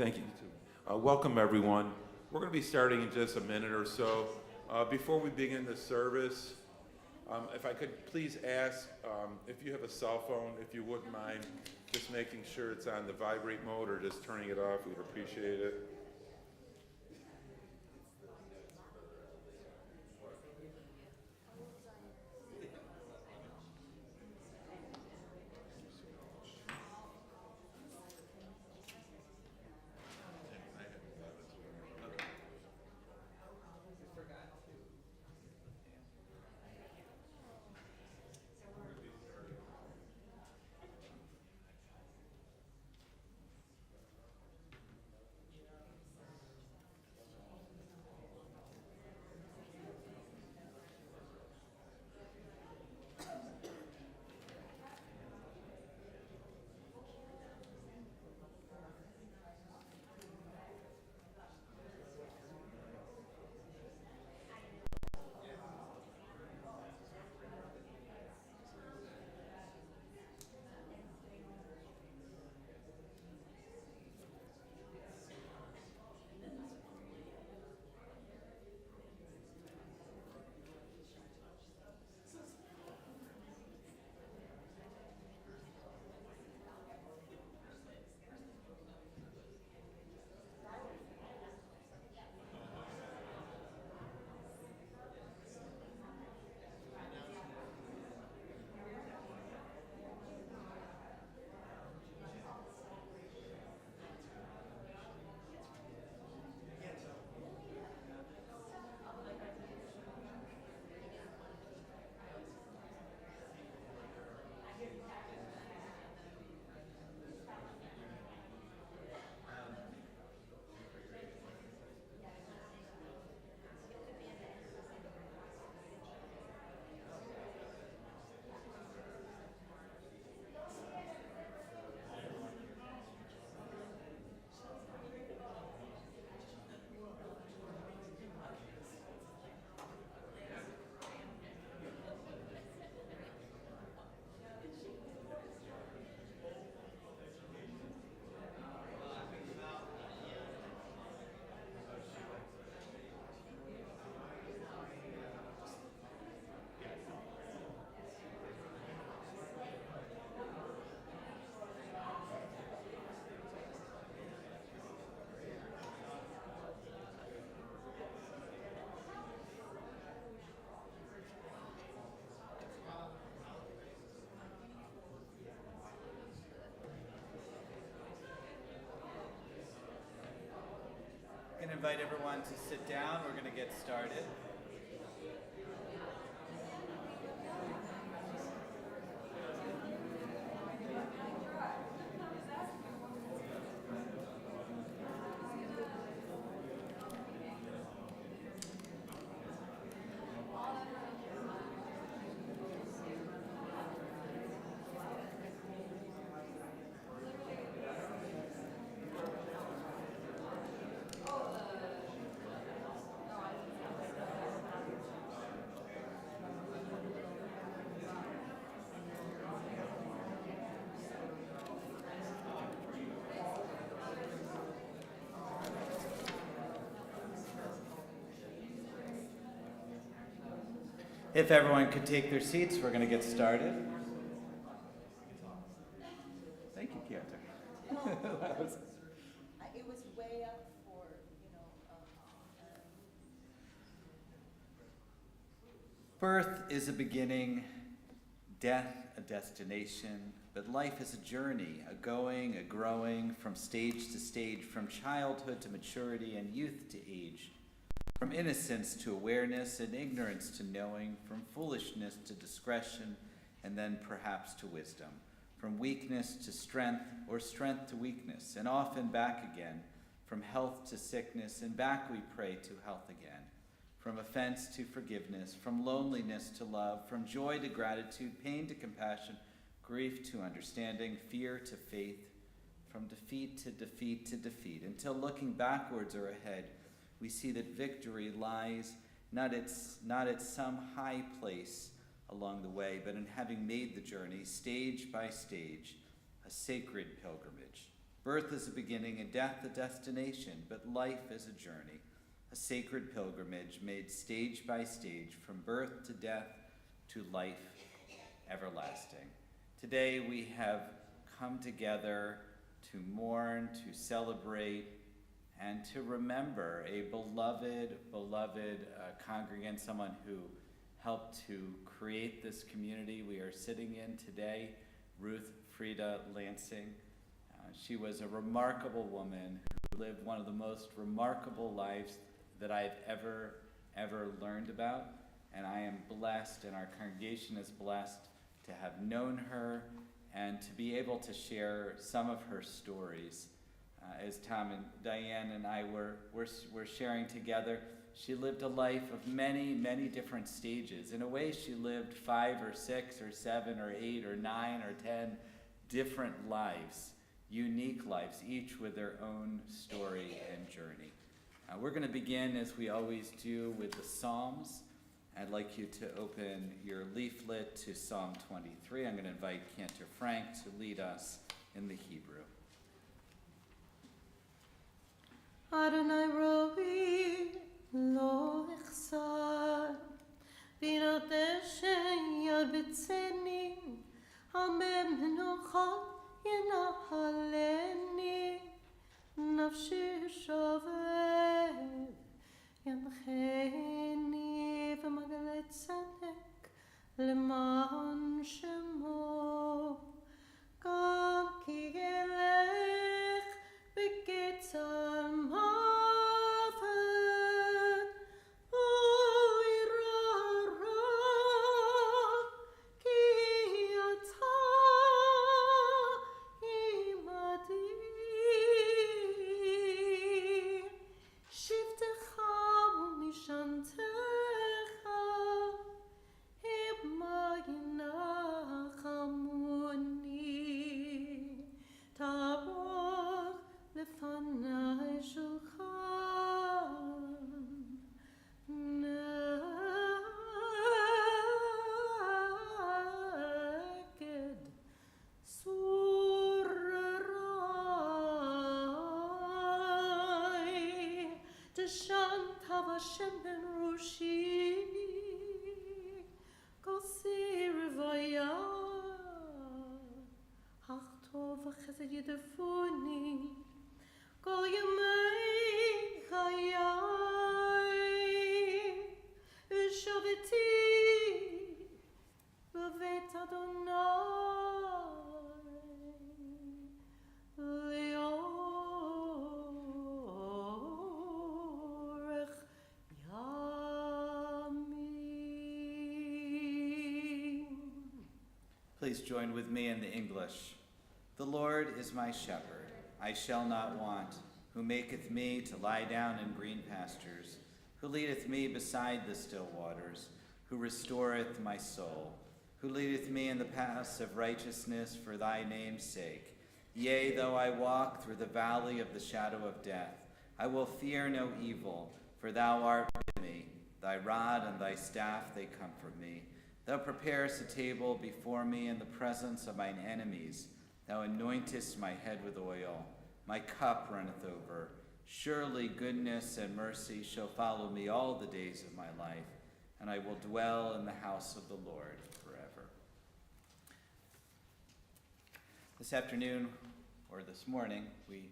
Thank you. Welcome, everyone. We're going to be starting in just a minute or so. Before we begin the service, if I could please ask if you have a cell phone, if you wouldn't mind just making sure it's on the vibrate mode or just turning it off, we'd appreciate it. I'm going to invite everyone to sit down. We're going to get started. If everyone could take their seats, we're going to get started. Thank you, Cantor. It was way up for, Birth is a beginning, death a destination, but life is a journey, a going, a growing, from stage to stage, from childhood to maturity and youth to age. From innocence to awareness and ignorance to knowing, from foolishness to discretion, and then perhaps to wisdom. From weakness to strength, or strength to weakness, and often back again. From health to sickness, and back we pray to health again. From offense to forgiveness, from loneliness to love, from joy to gratitude, pain to compassion, grief to understanding, fear to faith, from defeat to defeat to defeat, until looking backwards or ahead, we see that victory lies not at some high place along the way, but in having made the journey stage by stage, a sacred pilgrimage. Birth is a beginning and death a destination, but life is a journey, a sacred pilgrimage made stage by stage from birth to death to life everlasting. Today we have come together to mourn, to celebrate, and to remember a beloved congregant, someone who helped to create this community we are sitting in today, Ruth Frida Lansing. She was a remarkable woman who lived one of the most remarkable lives that I've ever learned about, and I am blessed, and our congregation is blessed to have known her and to be able to share some of her stories. As Tom and Diane and I were sharing together, she lived a life of many, many different stages. In a way, she lived 5 or 6 or 7 or 8 or 9 or 10 different lives, unique lives, each with their own story and journey. We're going to begin, as we always do, with the Psalms. I'd like you to open your leaflet to Psalm 23. I'm going to invite Cantor Frank to lead us in the Hebrew. Adonai Rovi lo echsar v'nadeshen yad b'tzeni hamem nochal yenahaleni nafshi shovet yancheni v'magalet tzedek leman shemo gam ki elech b'ketzal mavet oy rara ki ata imadi shivtecha u'mishantecha hema yinachamuni tabor לפני שולחן נגד סוררי תשנת השם בן ראשי כוסי רוויה אך טוב וחסד ידפוני כל ימי חיי ושבתי בבית אדוני לאורך ימים. Please join with me in the English. The Lord is my shepherd, I shall not want, who maketh me to lie down in green pastures, who leadeth me beside the still waters, who restoreth my soul, who leadeth me in the paths of righteousness for thy name's sake. Yea, though I walk through the valley of the shadow of death, I will fear no evil, for thou art with me. Thy rod and thy staff, they comfort me. Thou preparest a table before me in the presence of mine enemies. Thou anointest my head with oil. My cup runneth over. Surely goodness and mercy shall follow me all the days of my life, and I will dwell in the house of the Lord forever. This afternoon, or this morning, we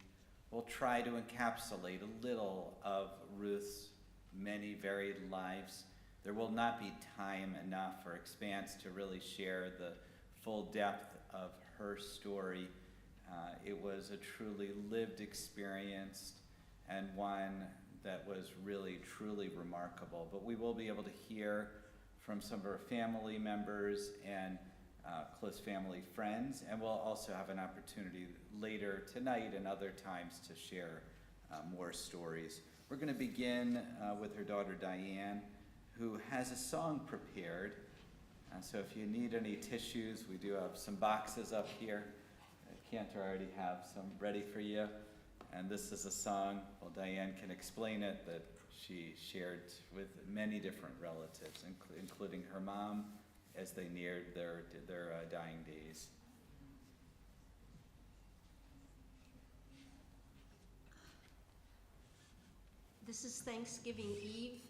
will try to encapsulate a little of Ruth's many varied lives. There will not be time enough or expanse to really share the full depth of her story. It was a truly lived experience and one that was really, truly remarkable. But we will be able to hear from some of her family members and close family friends, and we'll also have an opportunity later tonight and other times to share more stories. We're going to begin with her daughter Diane, who has a song prepared. So if you need any tissues, we do have some boxes up here. Cantor already have some ready for you. And this is a song, well, Diane can explain it, that she shared with many different relatives, including her mom, as they neared their dying days. This is Thanksgiving Eve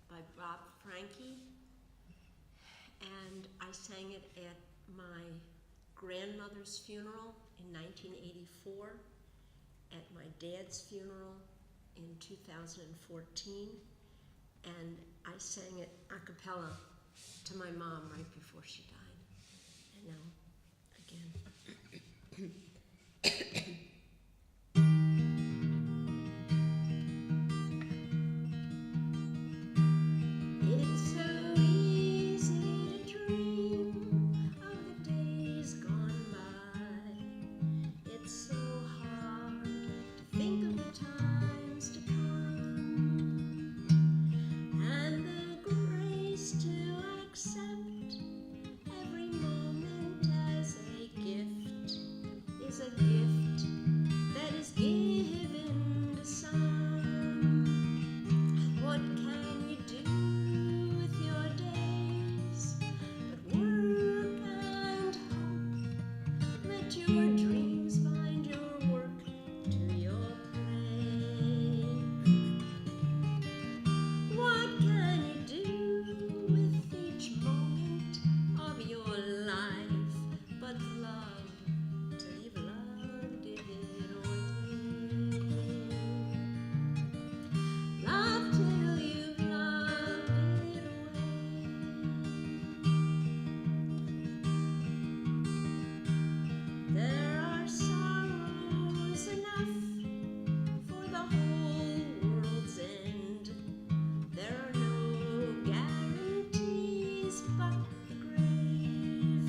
by Bob Franke, and I sang it at my grandmother's funeral in 1984, at my dad's funeral in 2014, and I sang it a cappella to my mom right before she died. And now, again. It's so easy to dream of the days gone by. It's so hard to think of the times to come, and the grace to accept every moment as a gift is a gift that is given to some. What can you do with your days but work and hope? Let your dreams find your work to your play. What can you do with each moment of your life but love till you've loved it away? Love till you've loved it away. There are sorrows enough for the whole world's end. There are no guarantees but the grave,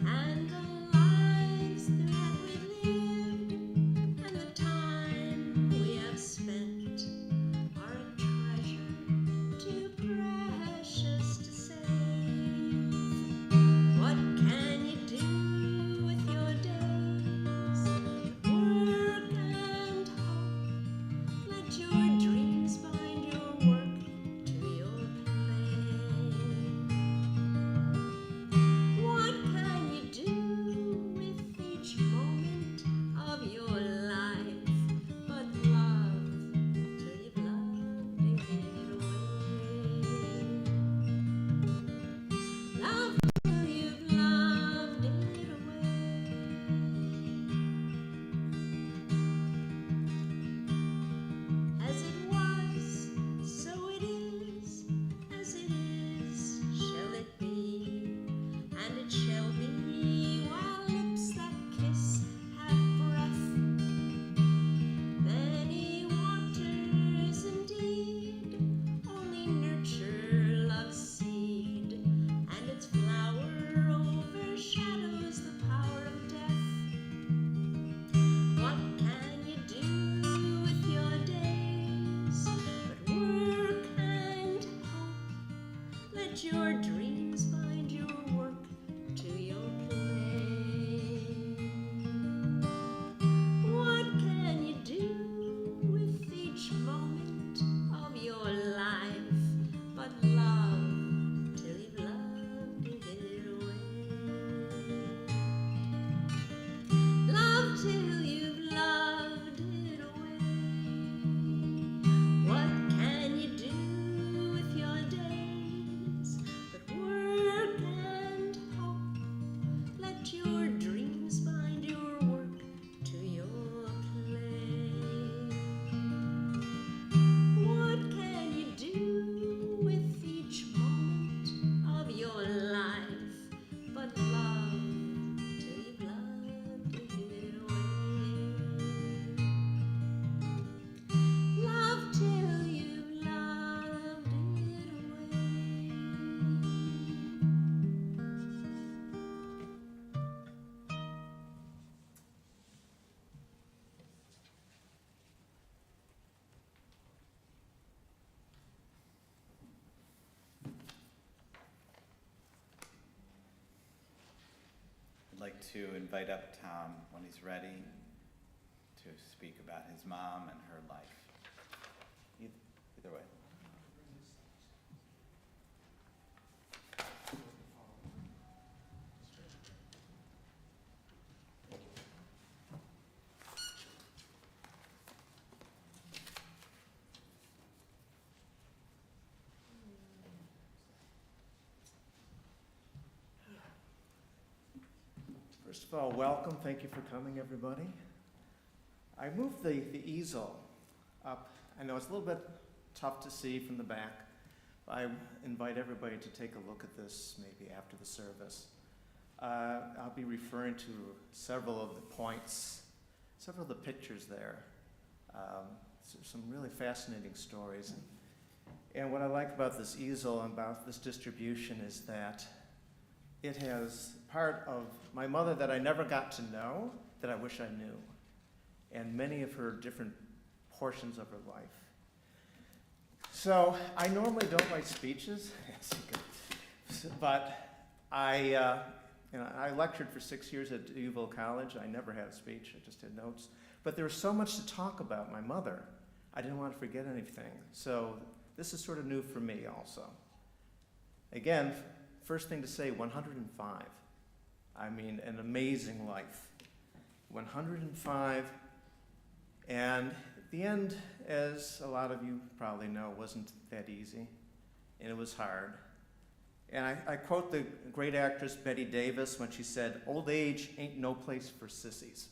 and the lives that we've lived and the time we have spent are a treasure too precious to save. What can you do with your days? Work and hope. Let your dreams bind your work to your play. What can you do with each moment of your life but love till you've loved it away? Love till you've loved it away. As it was, so it is. As it is, shall it be. And it shall be while lips that kiss have breath. Many waters indeed only nurture love's seed, and its flower overshadows the power of death. What can you do with your days but work and hope? Let your dreams find your work to your play. What can you do with each moment of your life but love till you've loved it away? Love till you've loved it away. What can you do with your days but work and hope? Let your dreams find your work to your play. What can you do with each moment of your life but love till you've loved it away? Love till you've loved it away. I'd like to invite up Tom when he's ready to speak about his mom and her life. Either way. First of all, welcome. Thank you for coming, everybody. I moved the easel up. I know it's a little bit tough to see from the back. I invite everybody to take a look at this maybe after the service. I'll be referring to several of the points, several of the pictures there. Some really fascinating stories. And what I like about this easel and about this distribution is that it has part of my mother that I never got to know that I wish I knew, and many of her different portions of her life. So I normally don't write speeches, but I lectured for 6 years at Duval College. I never had a speech, I just had notes. But there was so much to talk about my mother. I didn't want to forget anything. So this is sort of new for me also. Again, first thing to say, 105. I mean, an amazing life. 105, and at the end, as a lot of you probably know, wasn't that easy, and it was hard. And I quote the great actress Betty Davis when she said, "Old age ain't no place for sissies."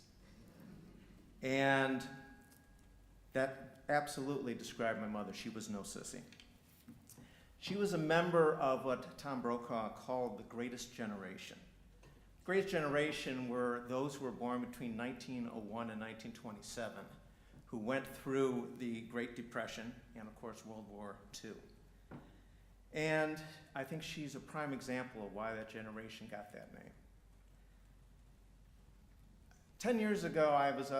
And that absolutely described my mother. She was no sissy. She was a member of what Tom Brokaw called the greatest generation. Greatest generation were those who were born between 1901 and 1927, who went through the Great Depression and, of course, World War II. And I think she's a prime example of why that generation got that name. 10 years ago, I was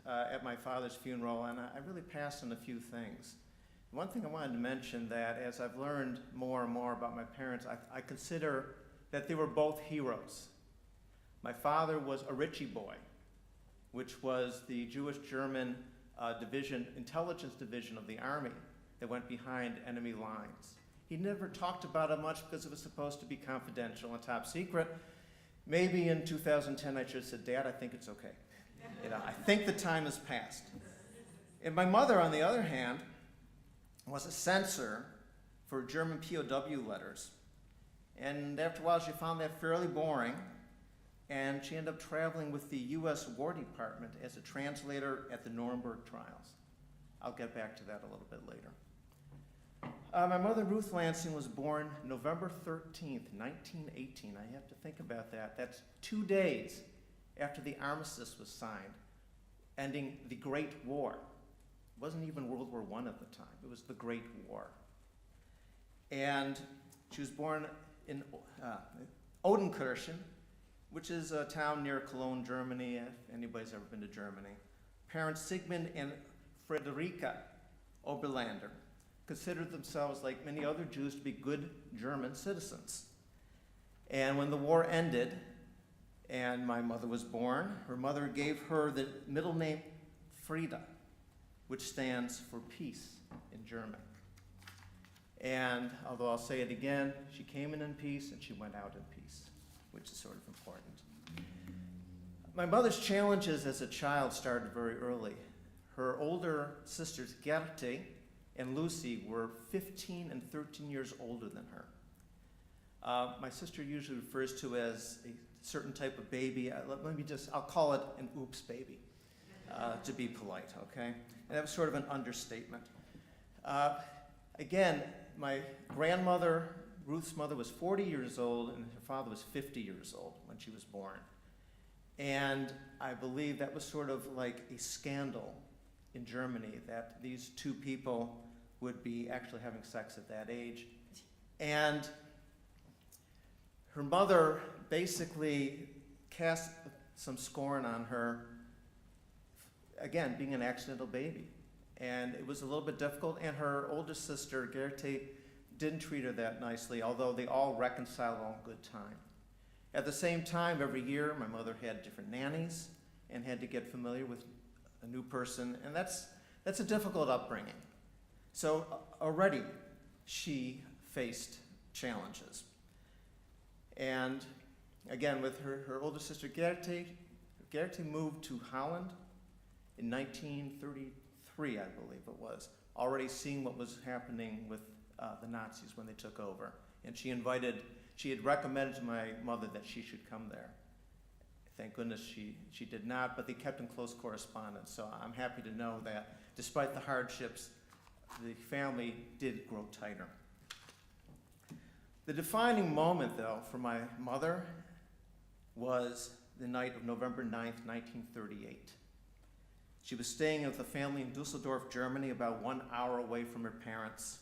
at my father's funeral, and I really passed on a few things. One thing I wanted to mention that as I've learned more and more about my parents, I consider that they were both heroes. My father was a Ritchie boy, which was the Jewish-German intelligence division of the Army that went behind enemy lines. He never talked about it much because it was supposed to be confidential and top secret. Maybe in 2010 I should have said, "Dad, I think it's okay. I think the time has passed." And my mother, on the other hand, was a censor for German POW letters. And after a while, she found that fairly boring, and she ended up traveling with the U.S. War Department as a translator at the Nuremberg trials. I'll get back to that a little bit later. My mother, Ruth Lansing, was born November 13th, 1918. I have to think about that. That's 2 days after the armistice was signed, ending the Great War. It wasn't even World War I at the time. It was the Great War. And she was born in Odenkirchen, which is a town near Cologne, Germany, if anybody's ever been to Germany. Parents Sigmund and Friederike Oberlander considered themselves, like many other Jews, to be good German citizens. And when the war ended and my mother was born, her mother gave her the middle name Frieda, which stands for peace in German. And although I'll say it again, she came in peace and she went out in peace, which is sort of important. My mother's challenges as a child started very early. Her older sisters, Gertie and Lucy, were 15 and 13 years older than her. My sister usually refers to as a certain type of baby. I'll call it an oops baby, to be polite, okay? And that was sort of an understatement. Again, my grandmother, Ruth's mother, was 40 years old, and her father was 50 years old when she was born. And I believe that was sort of like a scandal in Germany, that these two people would be actually having sex at that age. And her mother basically cast some scorn on her, again, being an accidental baby. And it was a little bit difficult, and her older sister, Gertie, didn't treat her that nicely, although they all reconciled on good time. At the same time, every year, my mother had different nannies and had to get familiar with a new person, and that's a difficult upbringing. So already she faced challenges. And again, with her older sister Gertie moved to Holland in 1933, I believe it was, already seeing what was happening with the Nazis when they took over. And she had recommended to my mother that she should come there. Thank goodness she did not, but they kept in close correspondence. So I'm happy to know that despite the hardships, the family did grow tighter. The defining moment, though, for my mother was the night of November 9th, 1938. She was staying with a family in Dusseldorf, Germany, about 1 hour away from her parents.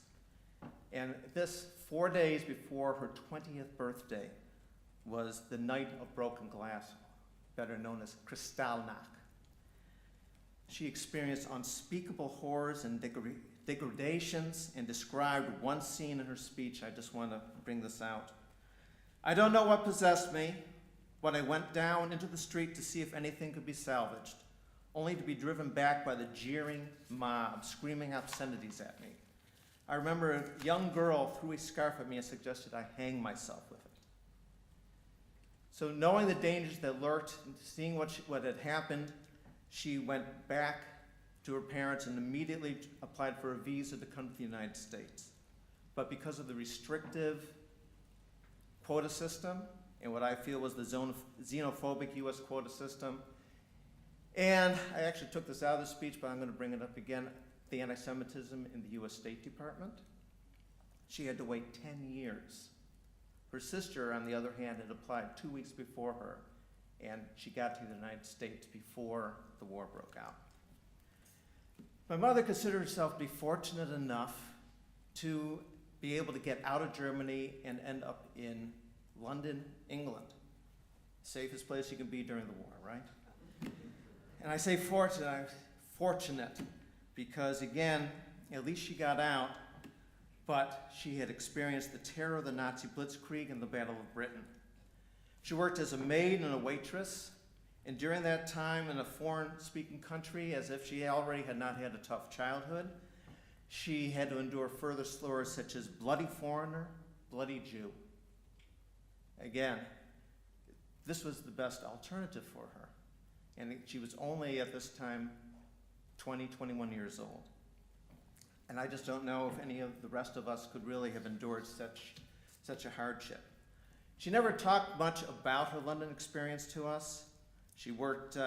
And this, 4 days before her 20th birthday, was the night of broken glass, better known as Kristallnacht. She experienced unspeakable horrors and degradations and described one scene in her speech. I just want to bring this out. "I don't know what possessed me, but I went down into the street to see if anything could be salvaged, only to be driven back by the jeering mob, screaming obscenities at me. I remember a young girl threw a scarf at me and suggested I hang myself with it." So knowing the dangers that lurked, seeing what had happened, she went back to her parents and immediately applied for a visa to come to the United States. But because of the restrictive quota system and what I feel was the xenophobic U.S. quota system, and I actually took this out of the speech, but I'm going to bring it up again, the anti-Semitism in the U.S. State Department, she had to wait 10 years. Her sister, on the other hand, had applied 2 weeks before her, and she got to the United States before the war broke out. My mother considered herself to be fortunate enough to be able to get out of Germany and end up in London, England. Safest place you can be during the war, right? And I say fortunate because, again, at least she got out, but she had experienced the terror of the Nazi blitzkrieg and the Battle of Britain. She worked as a maid and a waitress, and during that time in a foreign-speaking country, as if she already had not had a tough childhood, she had to endure further slurs such as bloody foreigner, bloody Jew. Again, this was the best alternative for her. And she was only at this time 20, 21 years old. And I just don't know if any of the rest of us could really have endured such a hardship. She never talked much about her London experience to us. She worked,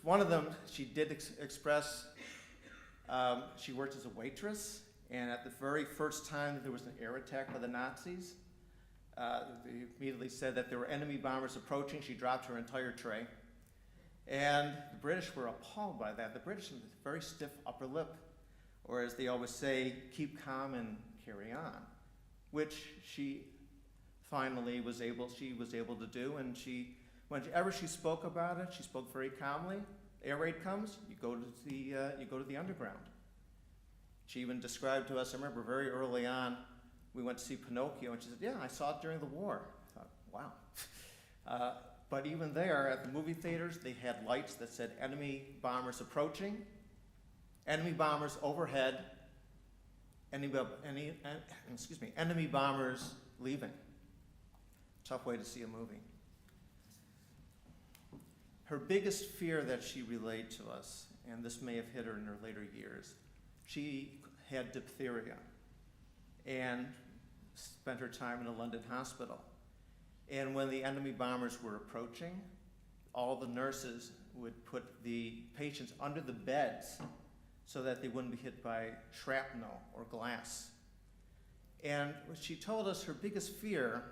one of them, she did express, she worked as a waitress, and at the very first time that there was an air attack by the Nazis, they immediately said that there were enemy bombers approaching. She dropped her entire tray. And the British were appalled by that. The British have a very stiff upper lip, or as they always say, keep calm and carry on, which she finally was able to do. And whenever she spoke about it, she spoke very calmly. Air raid comes, you go to the underground. She even described to us, I remember very early on, we went to see Pinocchio, and she said, "Yeah, I saw it during the war." I thought, wow. But even there, at the movie theaters, they had lights that said enemy bombers approaching, enemy bombers overhead, enemy bombers leaving. Tough way to see a movie. Her biggest fear that she relayed to us, and this may have hit her in her later years, she had diphtheria and spent her time in a London hospital. And when the enemy bombers were approaching, all the nurses would put the patients under the beds so that they wouldn't be hit by shrapnel or glass. And she told us her biggest fear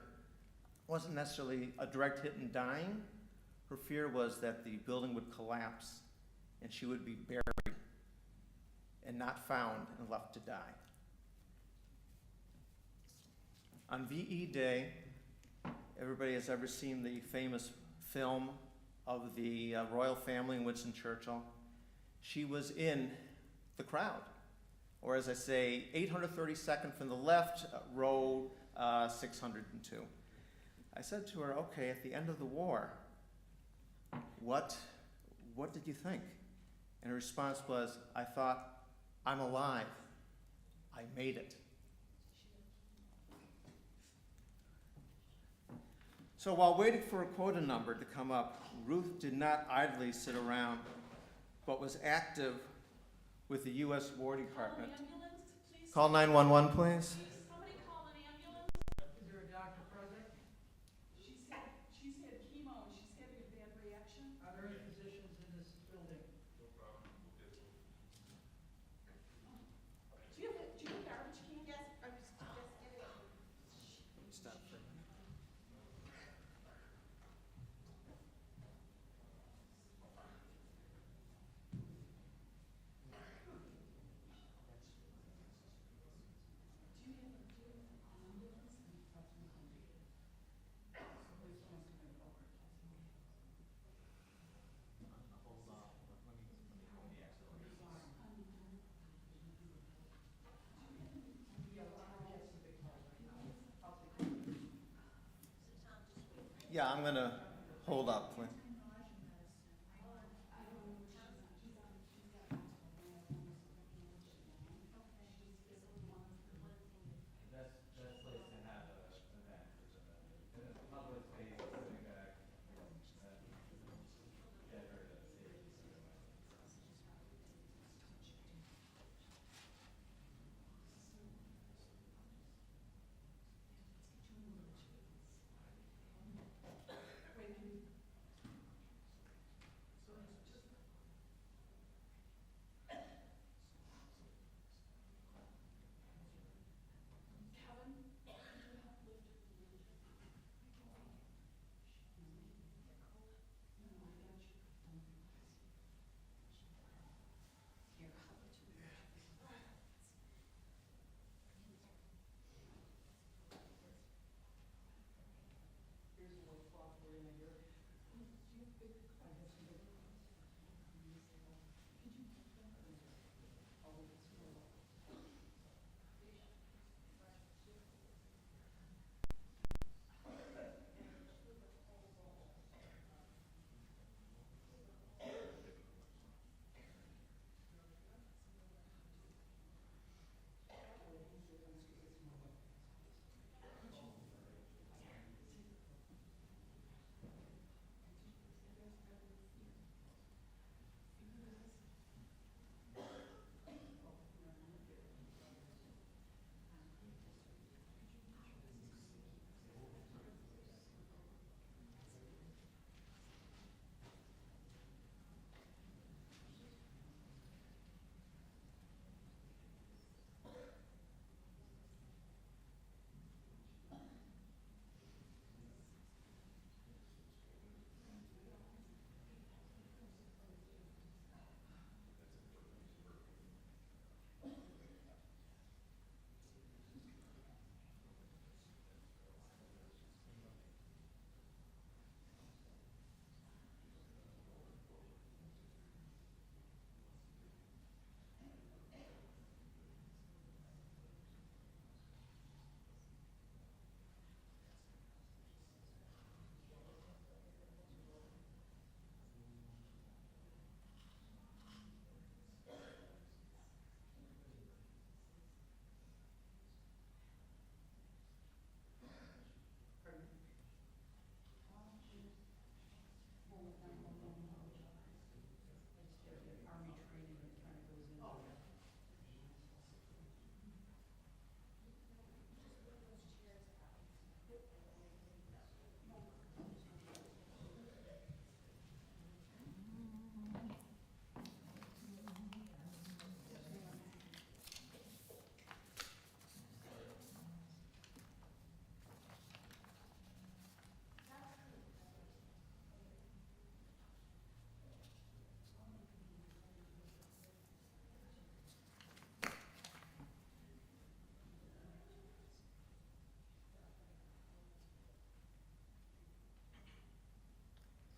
wasn't necessarily a direct hit and dying. Her fear was that the building would collapse and she would be buried and not found and left to die. On VE Day, everybody has ever seen the famous film of the royal family in Winston Churchill. She was in the crowd, or as I say, 832nd from the left, row 602. I said to her, "Okay, at the end of the war, what did you think?" And her response was, "I thought, I'm alive. I made it." So while waiting for a quota number to come up, Ruth did not idly sit around, but was active with the U.S. War Department. Call an ambulance, please. Call 911, please. Somebody call an ambulance. Is there a doctor present? She's had chemo and she's having a Yeah, I'm gonna hold up.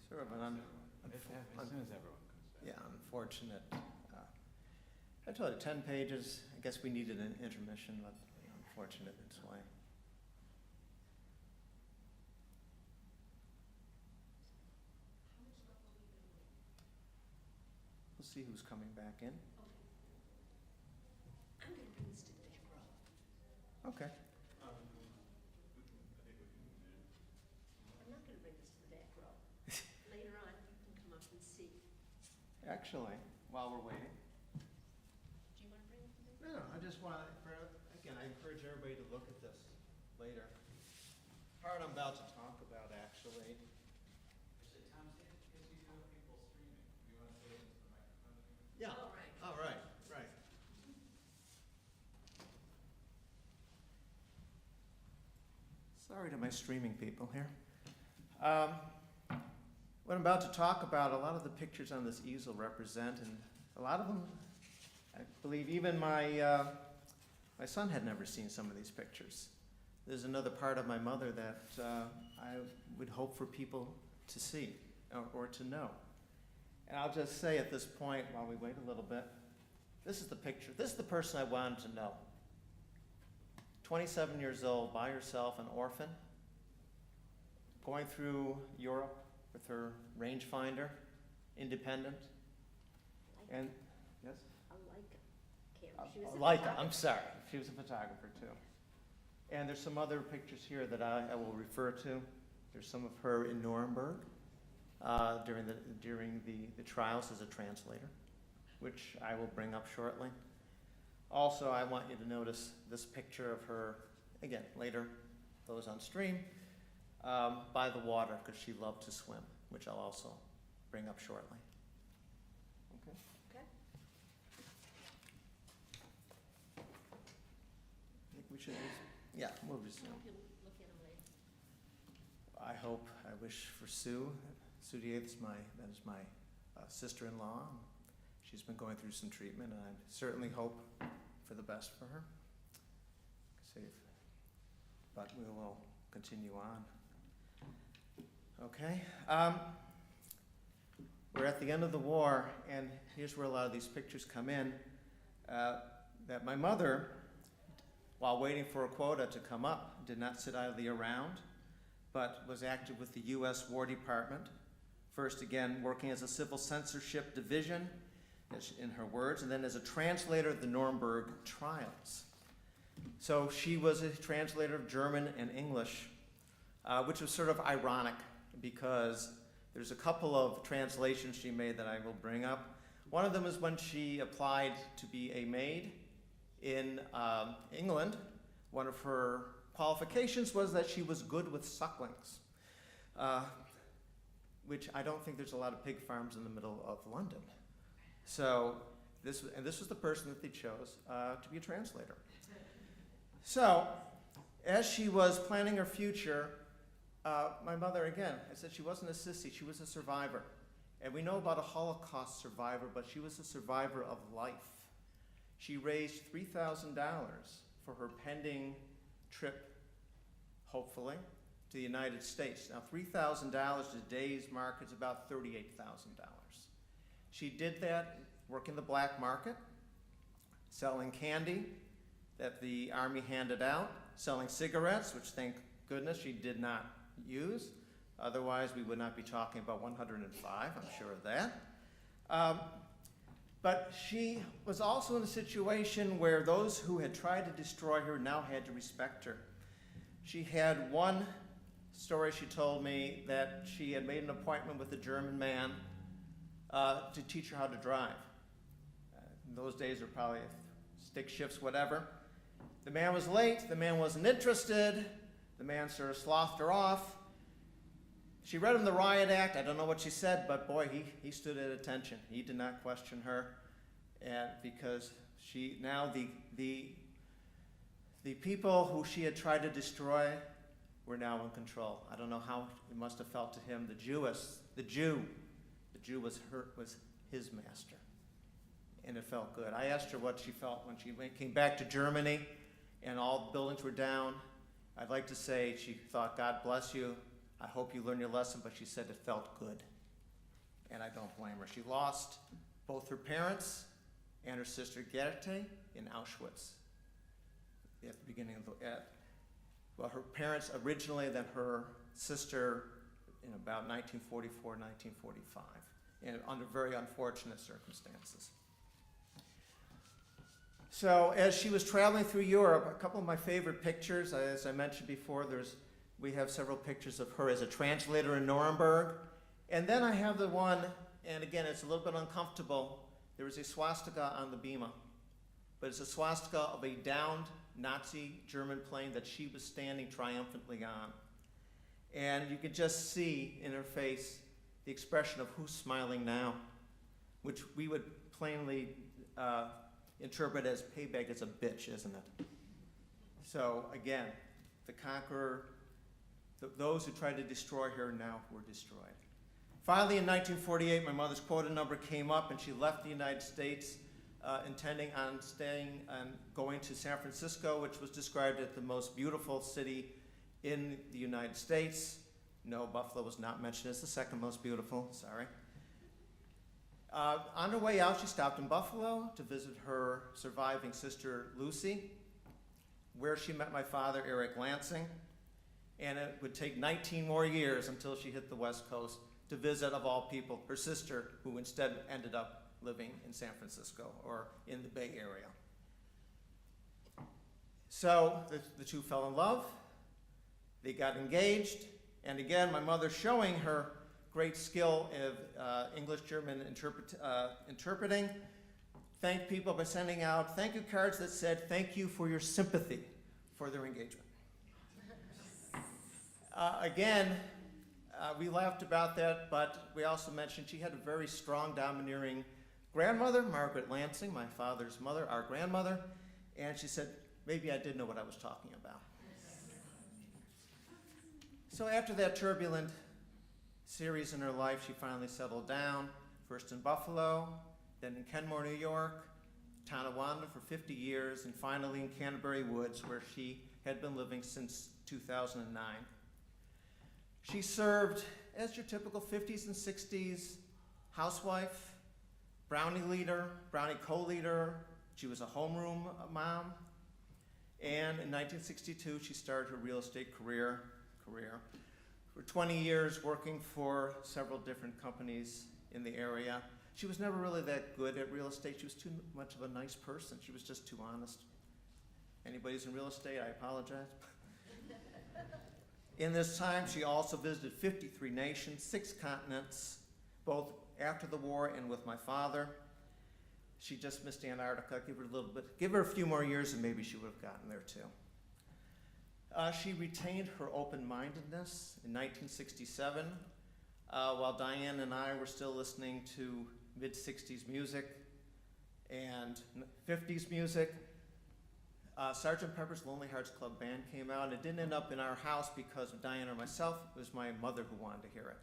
Sort of an As soon as everyone comes back. yeah, unfortunate. I told you 10 pages. I guess we needed an intermission, but unfortunate in its way. We'll see who's coming back in. I'm gonna bring this to the back row. Okay. I'm not gonna bring this to the back row. Later on, you can come up and see. Actually, while we're waiting. Do you wanna bring it to the back? No, I just want, again, I encourage everybody to look at this later. Part I'm about to talk about, actually. Tom, because you do have people streaming, you want to say it into the microphone? Yeah. Oh, right. Oh, right, right. Sorry to my streaming people here. What I'm about to talk about, a lot of the pictures on this easel represent, and a lot of them, I believe even my son had never seen some of these pictures. There's another part of my mother that I would hope for people to see or to know. And I'll just say at this point, while we wait a little bit, this is the picture. This is the person I wanted to know. 27 years old, by herself, an orphan, going through Europe with her rangefinder, independent. And, yes? Leica, I'm sorry. She was a photographer too. And there's some other pictures here that I will refer to. There's some of her in Nuremberg during the trials as a translator, which I will bring up shortly. Also, I want you to notice this picture of her, again, later, those on stream, by the water, because she loved to swim, which I'll also bring up shortly. Okay. Okay. I think we should, we'll resume. Look at them later. I hope, I wish for Sue. Sue Dietz is my sister-in-law. She's been going through some treatment, and I certainly hope for the best for her. But we will continue on. Okay. We're at the end of the war, and here's where a lot of these pictures come in. That my mother, while waiting for a quota to come up, did not sit idly around, but was active with the U.S. War Department. First, again, working as a civil censorship division, in her words, and then as a translator of the Nuremberg trials. So she was a translator of German and English, which was sort of ironic because there's a couple of translations she made that I will bring up. One of them is when she applied to be a maid in England. One of her qualifications was that she was good with sucklings, which I don't think there's a lot of pig farms in the middle of London. So this was the person that they chose to be a translator. So as she was planning her future, my mother, again, I said she wasn't a sissy, she was a survivor. And we know about a Holocaust survivor, but she was a survivor of life. She raised $3,000 for her pending trip, hopefully, to the United States. Now, $3,000 today's market is about $38,000. She did that working the black market, selling candy that the Army handed out, selling cigarettes, which thank goodness she did not use. Otherwise, we would not be talking about 105, I'm sure of that. But she was also in a situation where those who had tried to destroy her now had to respect her. She had one story she told me that she had made an appointment with a German man to teach her how to drive. In those days, there were probably stick shifts, whatever. The man was late. The man wasn't interested. The man sort of slothed her off. She read him the riot act. I don't know what she said, but boy, he stood at attention. He did not question her, and because she now the people who she had tried to destroy were now in control. I don't know how it must have felt to him. The Jew was his master, and it felt good. I asked her what she felt when she came back to Germany, and all the buildings were down. I'd like to say she thought, God bless you. I hope you learn your lesson, but she said it felt good. And I don't blame her. She lost both her parents and her sister Gerte in Auschwitz at the beginning of her parents originally, then her sister in about 1944, 1945, and under very unfortunate circumstances. So as she was traveling through Europe, a couple of my favorite pictures, as I mentioned before, we have several pictures of her as a translator in Nuremberg. And then I have the one, and again, it's a little bit uncomfortable. There is a swastika on the bima, but it's a swastika of a downed Nazi German plane that she was standing triumphantly on. And you could just see in her face the expression of who's smiling now, which we would plainly interpret as payback as a bitch, isn't it? So again, the conqueror, those who tried to destroy her now were destroyed. Finally, in 1948, my mother's quota number came up, and she left the United States, intending on staying and going to San Francisco, which was described as the most beautiful city in the United States. No, Buffalo was not mentioned as the second most beautiful, sorry. On her way out, she stopped in Buffalo to visit her surviving sister, Lucy, where she met my father, Eric Lansing. And it would take 19 more years until she hit the West Coast to visit, of all people, her sister, who instead ended up living in San Francisco or in the Bay Area. So the two fell in love, they got engaged, and again, my mother, showing her great skill of English-German interpreting, thanked people by sending out thank you cards that said, "Thank you for your sympathy," for their engagement. We laughed about that, but we also mentioned she had a very strong, domineering grandmother, Margaret Lansing, my father's mother, our grandmother, and she said, maybe I did know what I was talking about. So after that turbulent series in her life, she finally settled down, first in Buffalo, then in Kenmore, New York, Tonawanda for 50 years, and finally in Canterbury Woods, where she had been living since 2009. She served as your typical 50s and 60s housewife, brownie leader, brownie co-leader. She was a homeroom mom. And in 1962, she started her real estate career for 20 years, working for several different companies in the area. She was never really that good at real estate. She was too much of a nice person. She was just too honest. Anybody who's in real estate, I apologize. In this time, she also visited 53 nations, 6 continents, both after the war and with my father. She just missed Antarctica. Give her a few more years and maybe she would have gotten there too. She retained her open-mindedness in 1967 while Diane and I were still listening to mid-60s music and 50s music. Sgt. Pepper's Lonely Hearts Club Band came out, and it didn't end up in our house because of Diane or myself. It was my mother who wanted to hear it.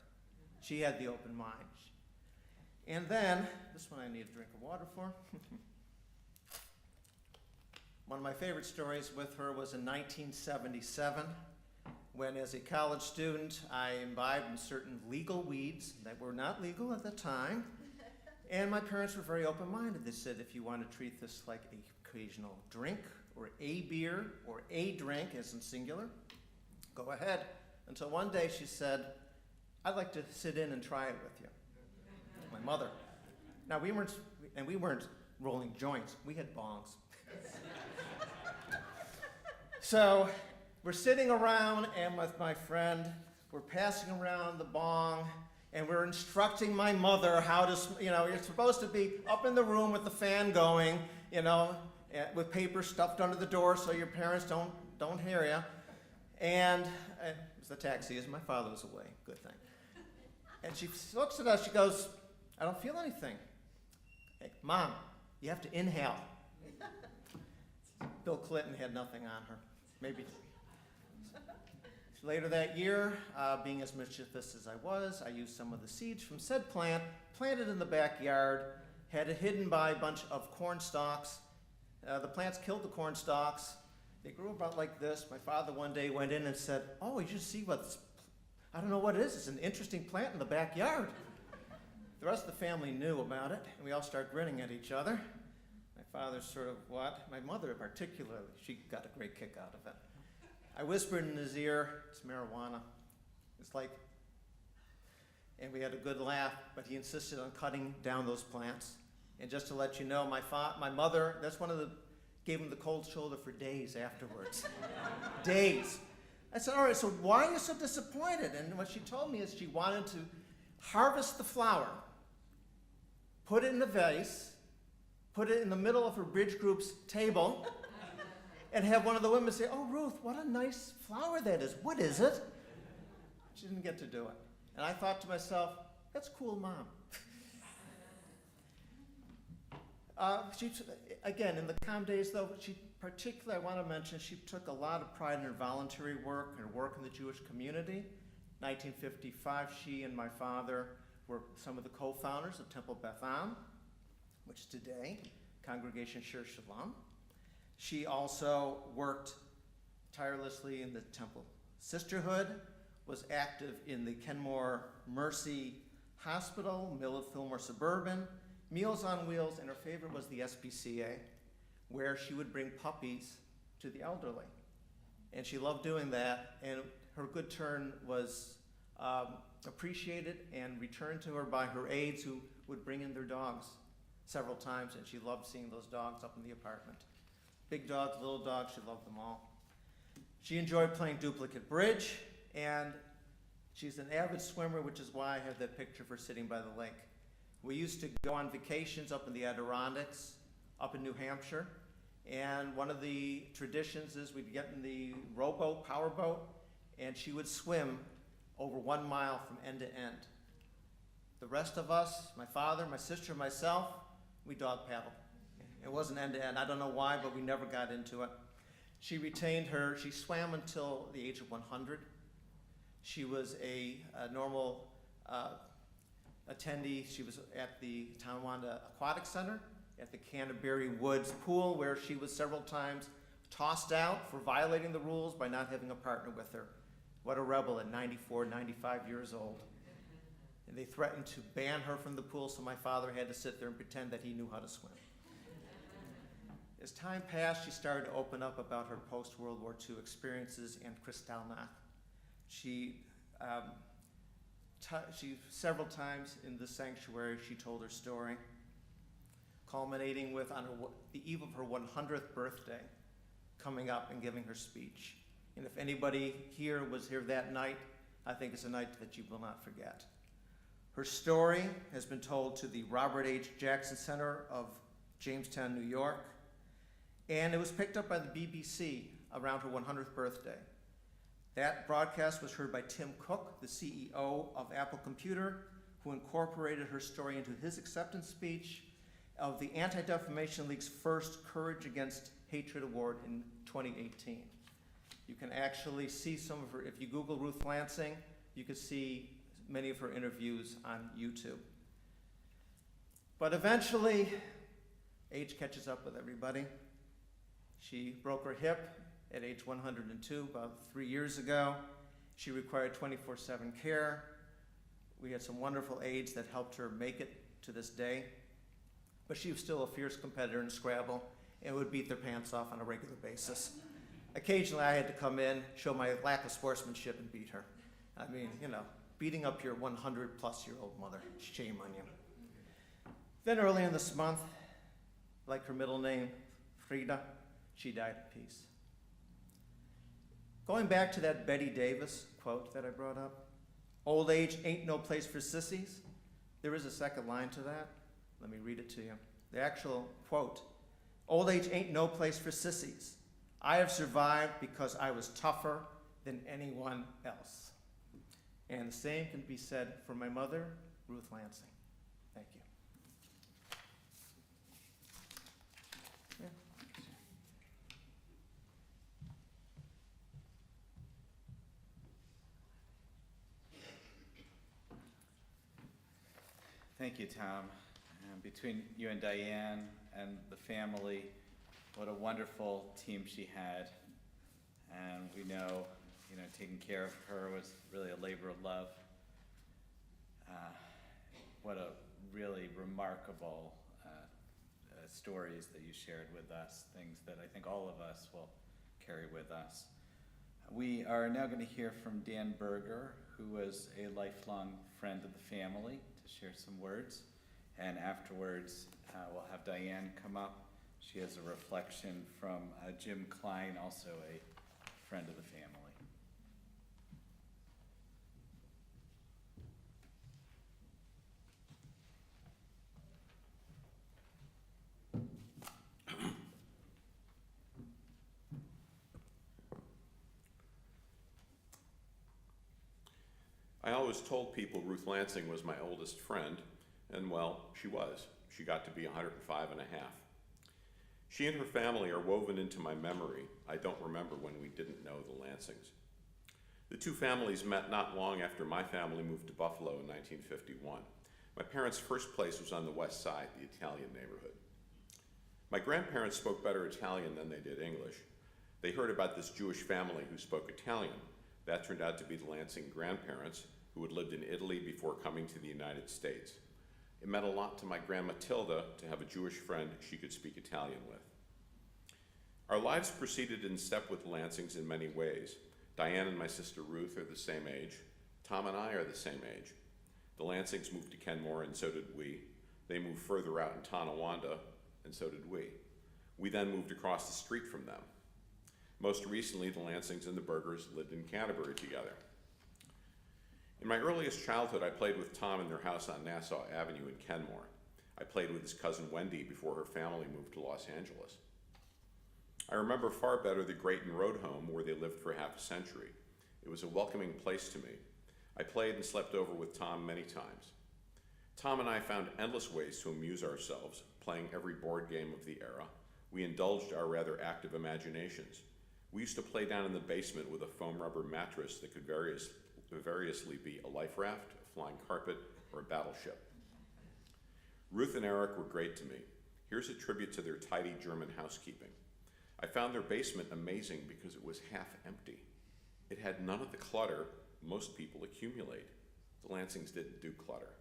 She had the open mind. And then, this one I need a drink of water for. One of my favorite stories with her was in 1977, when as a college student, I imbibed in certain legal weeds that were not legal at the time. And my parents were very open-minded. They said, if you want to treat this like an occasional drink, or a beer, or a drink, as in singular, go ahead. Until one day she said, I'd like to sit in and try it with you. My mother. Now we weren't rolling joints, we had bongs. So we're sitting around, and with my friend, we're passing around the bong, and we're instructing my mother how to, you're supposed to be up in the room with the fan going, with paper stuffed under the door so your parents don't hear you. And it was the taxi, as my father was away, good thing. And she looks at us, she goes, I don't feel anything. Hey, Mom, you have to inhale. Bill Clinton had nothing on her. Maybe. Later that year, being as mischievous as I used some of the seeds from said plant, planted in the backyard, had it hidden by a bunch of corn stalks. The plants killed the corn stalks. They grew about like this. My father one day went in and said, oh, you should see I don't know what it is. It's an interesting plant in the backyard. The rest of the family knew about it, and we all started grinning at each other. My father sort of, what? My mother particularly, she got a great kick out of it. I whispered in his ear, it's marijuana. It's like, and we had a good laugh, but he insisted on cutting down those plants. And just to let you know, my mother, gave him the cold shoulder for days afterwards. Days. I said, all right, so why are you so disappointed? And what she told me is she wanted to harvest the flower, put it in a vase, put it in the middle of her bridge group's table, and have one of the women say, oh, Ruth, what a nice flower that is. What is it? She didn't get to do it. And I thought to myself, that's cool, Mom. Again, in the calm days, though, I want to mention, she took a lot of pride in her voluntary work, her work in the Jewish community. 1955, she and my father were some of the co-founders of Temple Beth Am, which is today Congregation Shir Shalom. She also worked tirelessly in the Temple Sisterhood, was active in the Kenmore Mercy Hospital, Millard Fillmore Suburban, Meals on Wheels, and her favorite was the SPCA, where she would bring puppies to the elderly. and she loved doing that, and her good turn was appreciated and returned to her by her aides who would bring in their dogs several times, and she loved seeing those dogs up in the apartment. Big dogs, little dogs, she loved them all. She enjoyed playing duplicate bridge, and she's an avid swimmer, which is why I have that picture of her sitting by the lake. We used to go on vacations up in the Adirondacks, up in New Hampshire, and one of the traditions is we'd get in the rowboat, powerboat, and she would swim over 1 mile from end to end. The rest of us, my father, my sister, myself, we dog paddled. It wasn't end to end. I don't know why, but we never got into it. She swam until the age of 100. She was a normal attendee. She was at the Tonawanda Aquatic Center, at the Canterbury Woods pool, where she was several times tossed out for violating the rules by not having a partner with her. What a rebel at 94, 95 years old. And they threatened to ban her from the pool, so my father had to sit there and pretend that he knew how to swim. As time passed, she started to open up about her post-World War II experiences in Kristallnacht. She several times in the sanctuary, she told her story, culminating with on the eve of her 100th birthday, coming up and giving her speech. And if anybody here was here that night, I think it's a night that you will not forget. Her story has been told to the Robert H. Jackson Center of Jamestown, New York, and it was picked up by the BBC around her 100th birthday. That broadcast was heard by Tim Cook, the CEO of Apple Computer, who incorporated her story into his acceptance speech of the Anti-Defamation League's first Courage Against Hatred Award in 2018. You can actually see some of her, if you Google Ruth Lansing, you can see many of her interviews on YouTube. But eventually, age catches up with everybody. She broke her hip at age 102, about 3 years ago. She required 24/7 care. We had some wonderful aides that helped her make it to this day. But she was still a fierce competitor in Scrabble and would beat their pants off on a regular basis. Occasionally I had to come in, show my lack of sportsmanship, and beat her. I mean, beating up your 100-plus-year-old mother. Shame on you. Then early in this month, like her middle name, Frida, she died at peace. Going back to that Betty Davis quote that I brought up, old age ain't no place for sissies. There is a second line to that. Let me read it to you. The actual quote, old age ain't no place for sissies. I have survived because I was tougher than anyone else. And the same can be said for my mother, Ruth Lansing. Thank you. Yeah. Thank you, Tom. Between you and Diane and the family, what a wonderful team she had. And we know, taking care of her was really a labor of love. What a really remarkable stories that you shared with us, things that I think all of us will carry with us. We are now going to hear from Dan Berger, who was a lifelong friend of the family, to share some words. And afterwards, we'll have Diane come up. She has a reflection from Jim Klein, also a friend of the family. I always told people Ruth Lansing was my oldest friend, and well, she was. She got to be 105 and a half. She and her family are woven into my memory. I don't remember when we didn't know the Lansings. The two families met not long after my family moved to Buffalo in 1951. My parents' first place was on the west side, the Italian neighborhood. My grandparents spoke better Italian than they did English. They heard about this Jewish family who spoke Italian. That turned out to be the Lansing grandparents, who had lived in Italy before coming to the United States. It meant a lot to my Grandma Tilda to have a Jewish friend she could speak Italian with. Our lives proceeded in step with Lansing's in many ways. Diane and my sister Ruth are the same age. Tom and I are the same age. The Lansings moved to Kenmore, and so did we. They moved further out in Tonawanda, and so did we. We then moved across the street from them. Most recently, the Lansings and the Bergers lived in Canterbury together. In my earliest childhood, I played with Tom in their house on Nassau Avenue in Kenmore. I played with his cousin Wendy before her family moved to Los Angeles. I remember far better the Grayton Road home where they lived for half a century. It was a welcoming place to me. I played and slept over with Tom many times. Tom and I found endless ways to amuse ourselves, playing every board game of the era. We indulged our rather active imaginations. We used to play down in the basement with a foam rubber mattress that could variously be a life raft, a flying carpet, or a battleship. Ruth and Eric were great to me. Here's a tribute to their tidy German housekeeping. I found their basement amazing because it was half empty. It had none of the clutter most people accumulate. The Lansings didn't do clutter.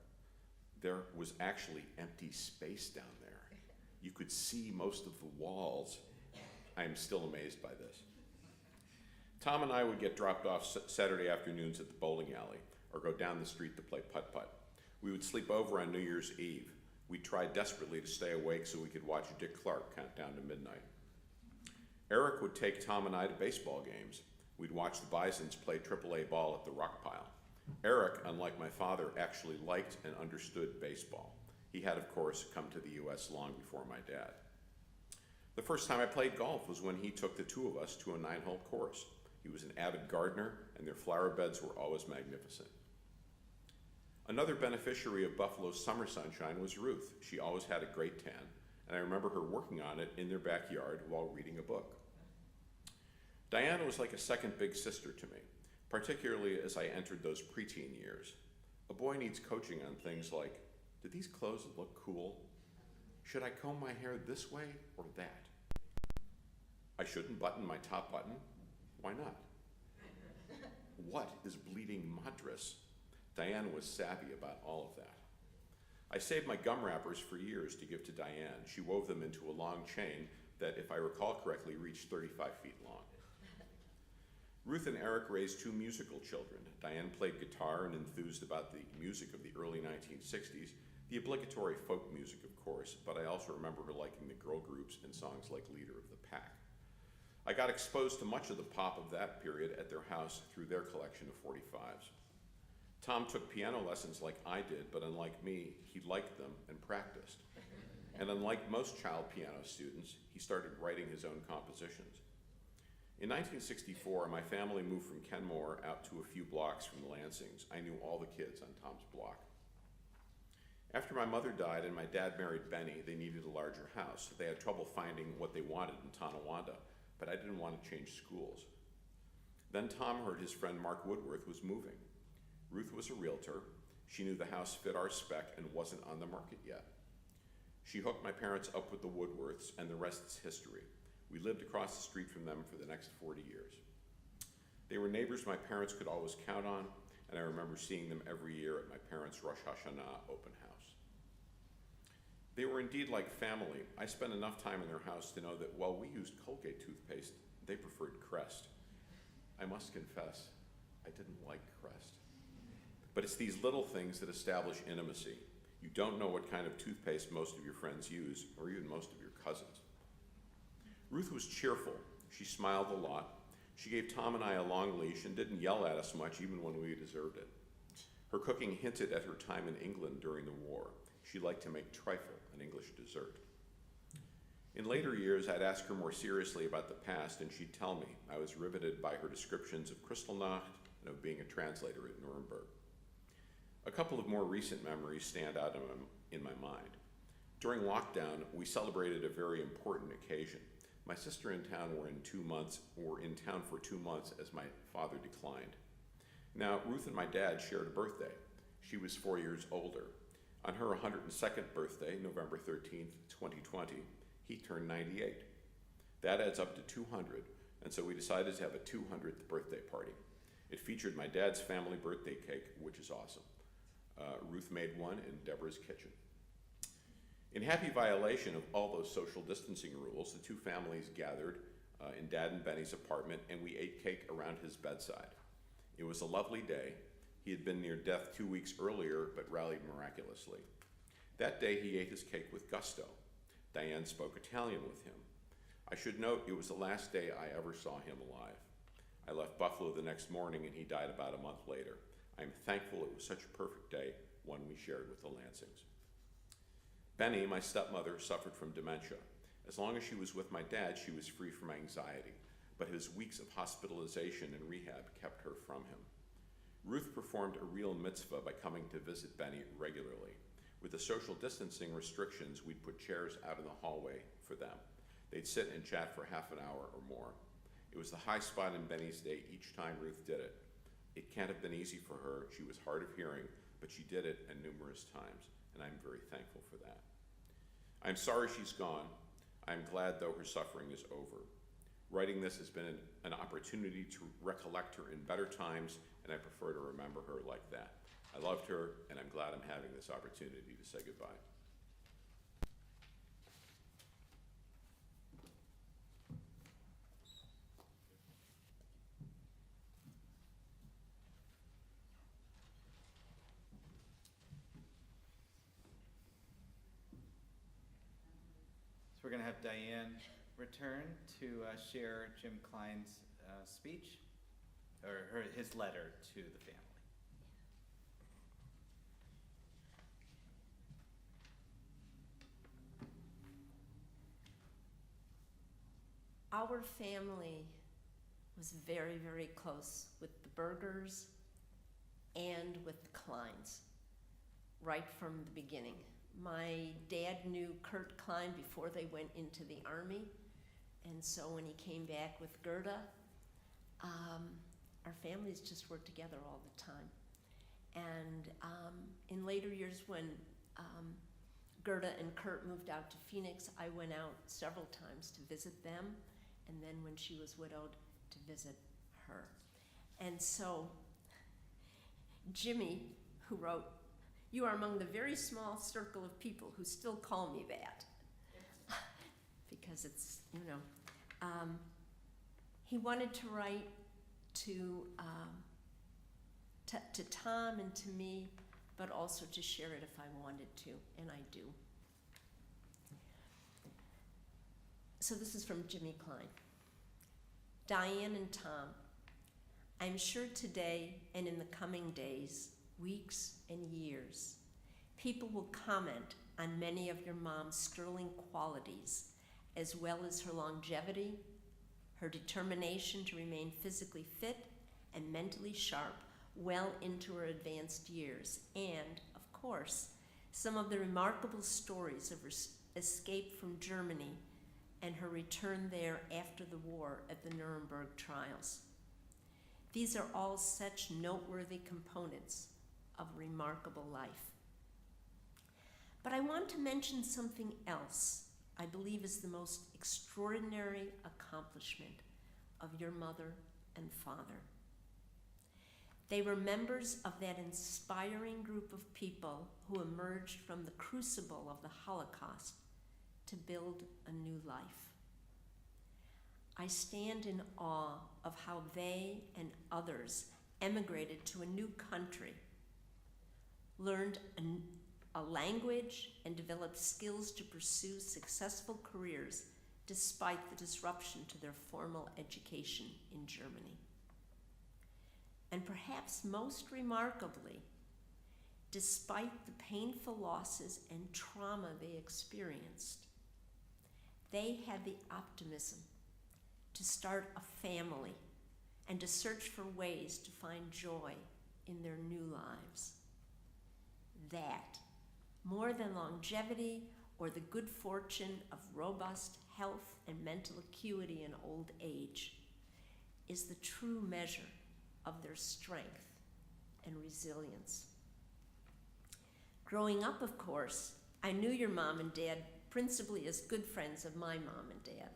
There was actually empty space down there. You could see most of the walls. I am still amazed by this. Tom and I would get dropped off Saturday afternoons at the bowling alley or go down the street to play putt-putt. We would sleep over on New Year's Eve. We tried desperately to stay awake so we could watch Dick Clark count down to midnight. Eric would take Tom and I to baseball games. We'd watch the Bisons play AAA ball at the rock pile. Eric, unlike my father, actually liked and understood baseball. He had, of course, come to the U.S. long before my dad. The first time I played golf was when he took the two of us to a 9-hole course. He was an avid gardener, and their flower beds were always magnificent. Another beneficiary of Buffalo's summer sunshine was Ruth. She always had a great tan, and I remember her working on it in their backyard while reading a book. Diana was like a second big sister to me, particularly as I entered those preteen years. A boy needs coaching on things like, do these clothes look cool? Should I comb my hair this way or that? I shouldn't button my top button. Why not? What is bleeding madras? Diane was savvy about all of that. I saved my gum wrappers for years to give to Diane. She wove them into a long chain that, if I recall correctly, reached 35 feet long. Ruth and Eric raised two musical children. Diane played guitar and enthused about the music of the early 1960s, the obligatory folk music, of course, but I also remember her liking the girl groups and songs like Leader of the Pack. I got exposed to much of the pop of that period at their house through their collection of 45s. Tom took piano lessons like I did, but unlike me, he liked them and practiced. And unlike most child piano students, he started writing his own compositions. In 1964, my family moved from Kenmore out to a few blocks from the Lansings. I knew all the kids on Tom's block. After my mother died and my dad married Benny, they needed a larger house. They had trouble finding what they wanted in Tonawanda, but I didn't want to change schools. Then Tom heard his friend Mark Woodworth was moving. Ruth was a realtor. She knew the house fit our spec and wasn't on the market yet. She hooked my parents up with the Woodworths, and the rest is history. We lived across the street from them for the next 40 years. They were neighbors my parents could always count on, and I remember seeing them every year at my parents' Rosh Hashanah open house. They were indeed like family. I spent enough time in their house to know that while we used Colgate toothpaste, they preferred Crest. I must confess, I didn't like Crest. But it's these little things that establish intimacy. You don't know what kind of toothpaste most of your friends use, or even most of your cousins. Ruth was cheerful. She smiled a lot. She gave Tom and I a long leash and didn't yell at us much, even when we deserved it. Her cooking hinted at her time in England during the war. She liked to make trifle, an English dessert. In later years, I'd ask her more seriously about the past, and she'd tell me. I was riveted by her descriptions of Kristallnacht and of being a translator at Nuremberg. A couple of more recent memories stand out in my mind. During lockdown, we celebrated a very important occasion. My sister and town were in town for 2 months as my father declined. Now, Ruth and my dad shared a birthday. She was 4 years older. On her 102nd birthday, November 13th, 2020, he turned 98. That adds up to 200, and so we decided to have a 200th birthday party. It featured my dad's family birthday cake, which is awesome. Ruth made one in Deborah's kitchen. In happy violation of all those social distancing rules, the two families gathered, in Dad and Benny's apartment, and we ate cake around his bedside. It was a lovely day. He had been near death 2 weeks earlier, but rallied miraculously. That day, he ate his cake with gusto. Diane spoke Italian with him. I should note it was the last day I ever saw him alive. I left Buffalo the next morning, and he died about a month later. I'm thankful it was such a perfect day, one we shared with the Lansings. Benny, my stepmother, suffered from dementia. As long as she was with my dad, she was free from anxiety, but his weeks of hospitalization and rehab kept her from him. Ruth performed a real mitzvah by coming to visit Benny regularly. With the social distancing restrictions, we'd put chairs out in the hallway for them. They'd sit and chat for half an hour or more. It was the high spot in Benny's day each time Ruth did it. It can't have been easy for her. She was hard of hearing, but she did it and numerous times, and I'm very thankful for that. I'm sorry she's gone. I'm glad, though, her suffering is over. Writing this has been an opportunity to recollect her in better times, and I prefer to remember her like that. I loved her, and I'm glad I'm having this opportunity to say goodbye. So we're going to have Diane return to share Jim Klein's speech, or his letter to the family. Our family was very, very close with the Bergers and with the Kleins right from the beginning. My dad knew Kurt Klein before they went into the Army, and so when he came back with Gerda, our families just worked together all the time. And in later years when Gerda and Kurt moved out to Phoenix, I went out several times to visit them, and then when she was widowed, to visit her. And so Jimmy, who wrote, "You are among the very small circle of people who still call me that," because it's, he wanted to write to Tom and to me, but also to share it if I wanted to, and I do. So this is from Jimmy Klein. Diane and Tom, I'm sure today and in the coming days, weeks and years, people will comment on many of your mom's sterling qualities, as well as her longevity, her determination to remain physically fit and mentally sharp well into her advanced years, and, of course, some of the remarkable stories of her escape from Germany and her return there after the war at the Nuremberg trials. These are all such noteworthy components of remarkable life. But I want to mention something else I believe is the most extraordinary accomplishment of your mother and father. They were members of that inspiring group of people who emerged from the crucible of the Holocaust to build a new life. I stand in awe of how they and others emigrated to a new country, learned a language, and developed skills to pursue successful careers despite the disruption to their formal education in Germany. And perhaps most remarkably, despite the painful losses and trauma they experienced, they had the optimism to start a family and to search for ways to find joy in their new lives. That, more than longevity or the good fortune of robust health and mental acuity in old age, is the true measure of their strength and resilience. Growing up, of course, I knew your mom and dad principally as good friends of my mom and dad.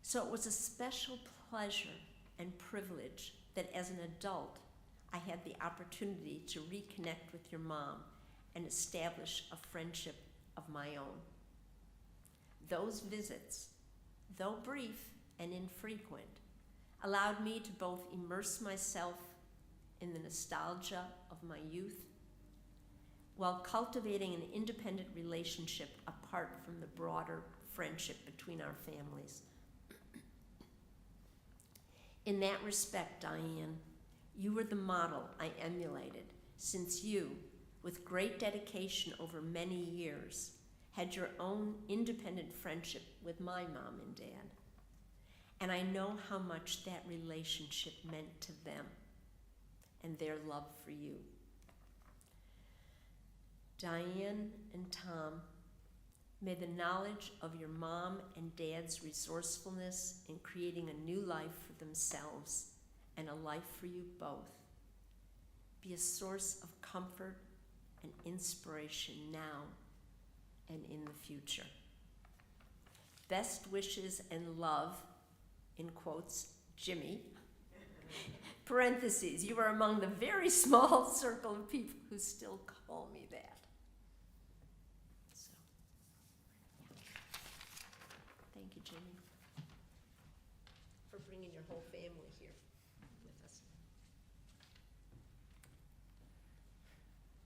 So it was a special pleasure and privilege that as an adult, I had the opportunity to reconnect with your mom and establish a friendship of my own. Those visits, though brief and infrequent, allowed me to both immerse myself in the nostalgia of my youth while cultivating an independent relationship apart from the broader friendship between our families. In that respect, Diane, you were the model I emulated, since you, with great dedication over many years, had your own independent friendship with my mom and dad. And I know how much that relationship meant to them and their love for you. Diane and Tom, may the knowledge of your mom and dad's resourcefulness in creating a new life for themselves and a life for you both be a source of comfort and inspiration now and in the future. Best wishes and love, in quotes, Jimmy, parentheses, you are among the very small circle of people who still call me that. So, yeah. Thank you, Jimmy, for bringing your whole family here with us.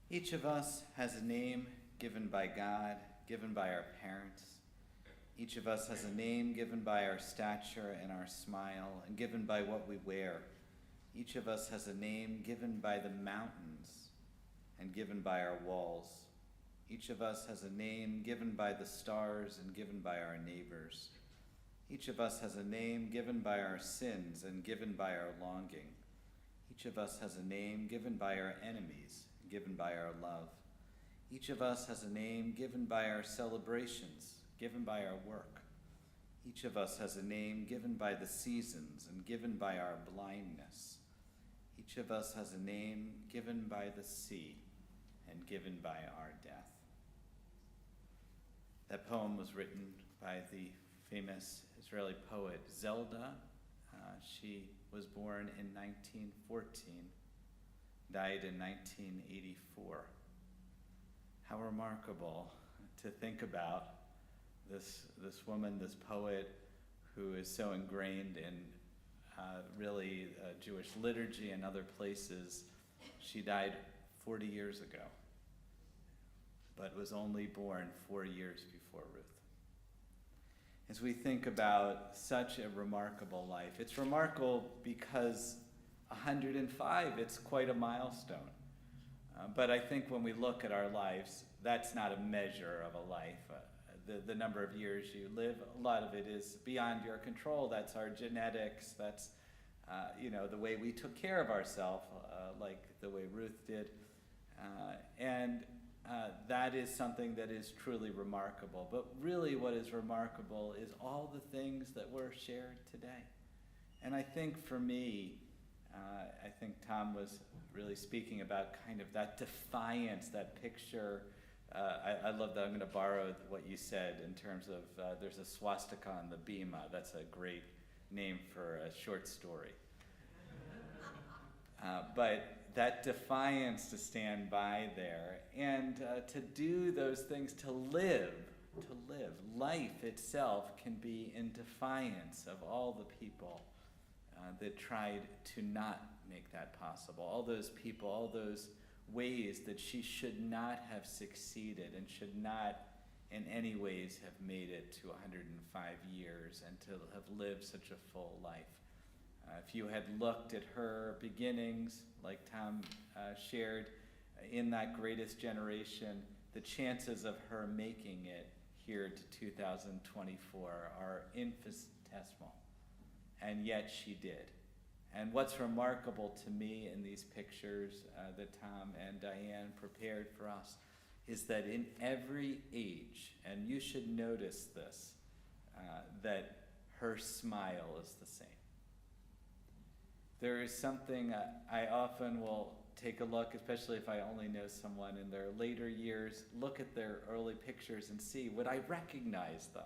Each of us has a name given by God, given by our parents. Each of us has a name given by our stature and our smile, and given by what we wear. Each of us has a name given by the mountains and given by our walls. Each of us has a name given by the stars and given by our neighbors. Each of us has a name given by our sins and given by our longing. Each of us has a name given by our enemies and given by our love. Each of us has a name given by our celebrations, given by our work. Each of us has a name given by the seasons and given by our blindness. Each of us has a name given by the sea and given by our death. That poem was written by the famous Israeli poet Zelda. She was born in 1914, died in 1984. How remarkable to think about this woman, this poet, who is so ingrained in really Jewish liturgy and other places. She died 40 years ago, but was only born 4 years before Ruth. As we think about such a remarkable life, it's remarkable because 105, it's quite a milestone. But I think when we look at our lives, that's not a measure of a life. The number of years you live, a lot of it is beyond your control. That's our genetics. That's the way we took care of ourselves, like the way Ruth did. And that is something that is truly remarkable. But really what is remarkable is all the things that were shared today. And I think for me, I think Tom was really speaking about kind of that defiance, that picture. I love that. I'm going to borrow what you said in terms of there's a swastika on the bima. That's a great name for a short story. But that defiance to stand by there and to do those things, to live. Life itself can be in defiance of all the people that tried to not make that possible. All those people, all those ways that she should not have succeeded and should not in any ways have made it to 105 years and to have lived such a full life. If you had looked at her beginnings, like Tom shared, in that greatest generation, the chances of her making it here to 2024 are infinitesimal. And yet she did. And what's remarkable to me in these pictures that Tom and Diane prepared for us is that in every age, and you should notice this, that her smile is the same. There is something I often will take a look, especially if I only know someone in their later years, look at their early pictures and see, would I recognize them?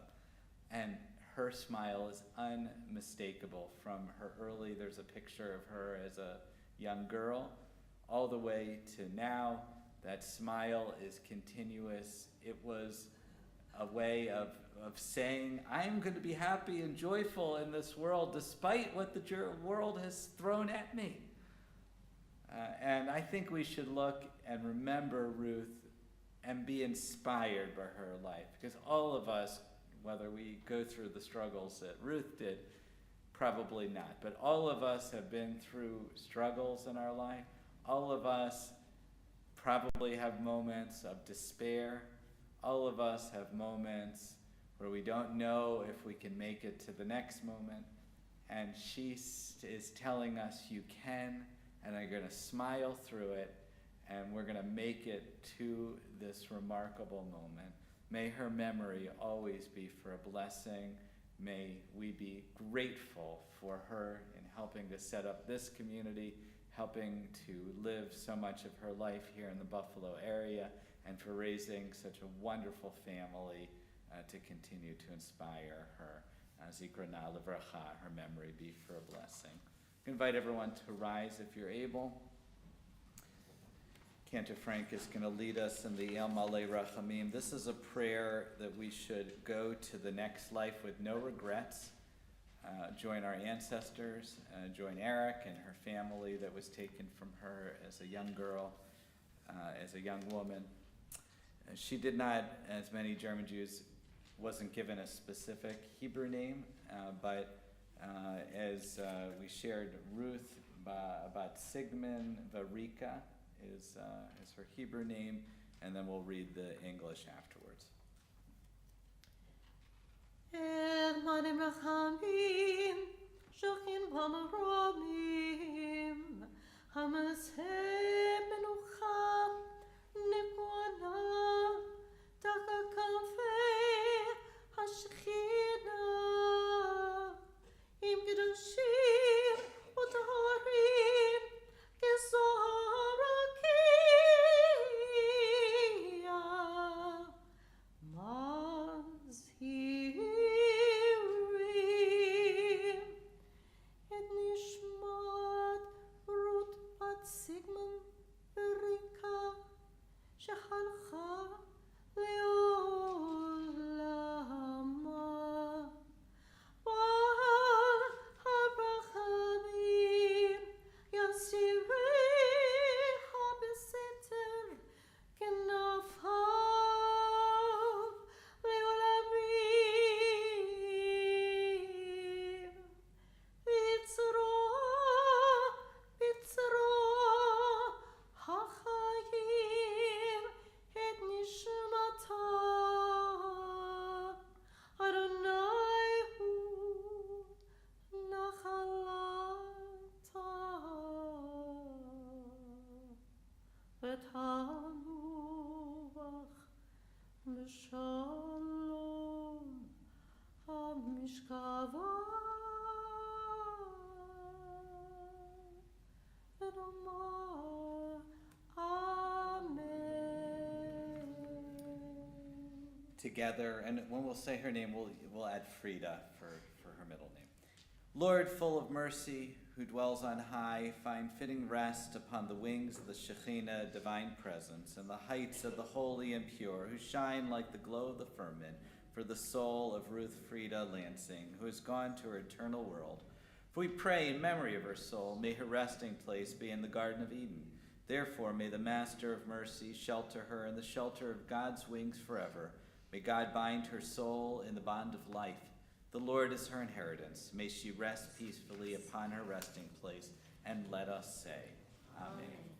And her smile is unmistakable from her early, there's a picture of her as a young girl, all the way to now. That smile is continuous. It was a way of saying, I'm going to be happy and joyful in this world despite what the world has thrown at me. And I think we should look and remember Ruth and be inspired by her life, because all of us, whether we go through the struggles that Ruth did, probably not, but all of us have been through struggles in our life. All of us probably have moments of despair. All of us have moments where we don't know if we can make it to the next moment. And she is telling us you can, and are going to smile through it, and we're going to make it to this remarkable moment. May her memory always be for a blessing. May we be grateful for her in helping to set up this community, helping to live so much of her life here in the Buffalo area, and for raising such a wonderful family to continue to inspire her. Zikrona Levracha, her memory be for a blessing. I invite everyone to rise if you're able. Cantor Frank is going to lead us in the El Malei Rachamim. This is a prayer that we should go to the next life with no regrets. Join our ancestors, join Eric and her family that was taken from her as a young girl, as a young woman. She did not, as many German Jews, wasn't given a specific Hebrew name, but as we shared, Ruth Bat Sigmund Varika is her Hebrew name, and then we'll read the English afterwards. Manim Rachamim, Shochin Pamaromim, Hamashem Menucha, Nikwana, Taka Kafe, Hashchina, Im Gedushim, Utahorim, Gesoharakia, Mazhirim, Et Nishmat, Ruth Bat Sigmund, Erika, Shehalcha, Leolama, Bar Habrachamim, Yasirei HaBeseter, Kenafav, Leolamim, Bitzro, HaChayim, Et Nishmata, Adonai Hu, Nachalata, V'tanuach, M'shalom, HaMishkava, V'nomar, Amen. Together, and when we'll say her name, we'll add Frida for her middle name. Lord, full of mercy, who dwells on high, find fitting rest upon the wings of the Shekhinah, divine presence, and the heights of the holy and pure, who shine like the glow of the firmament, for the soul of Ruth Frida Lansing, who has gone to her eternal world. For we pray in memory of her soul, may her resting place be in the Garden of Eden. Therefore, may the Master of Mercy shelter her in the shelter of God's wings forever. May God bind her soul in the bond of life. The Lord is her inheritance. May she rest peacefully upon her resting place, and let us say, Amen.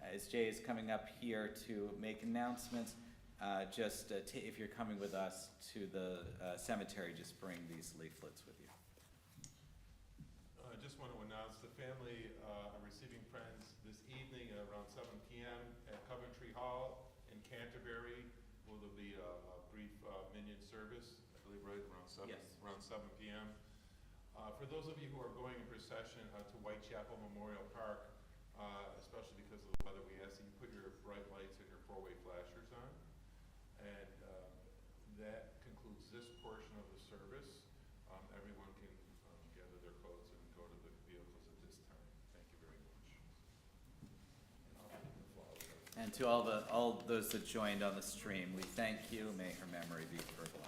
As Jay is coming up here to make announcements, if you're coming with us to the cemetery, just bring these leaflets with you. I just want to announce the family are receiving friends this evening around 7 p.m. at Coventry Hall in Canterbury. Will there be a brief minion service, I believe, right around 7, Yes. around 7 p.m. For those of you who are going in procession to Whitechapel Memorial Park, especially because of the weather, we ask that you put your bright lights and your four-way flashers on. And that concludes this portion of the service. Everyone can gather their clothes and go to the vehicles at this time. Thank you very much. And I'll give the flowers. And And to all those that joined on the stream, we thank you. May her memory be forever.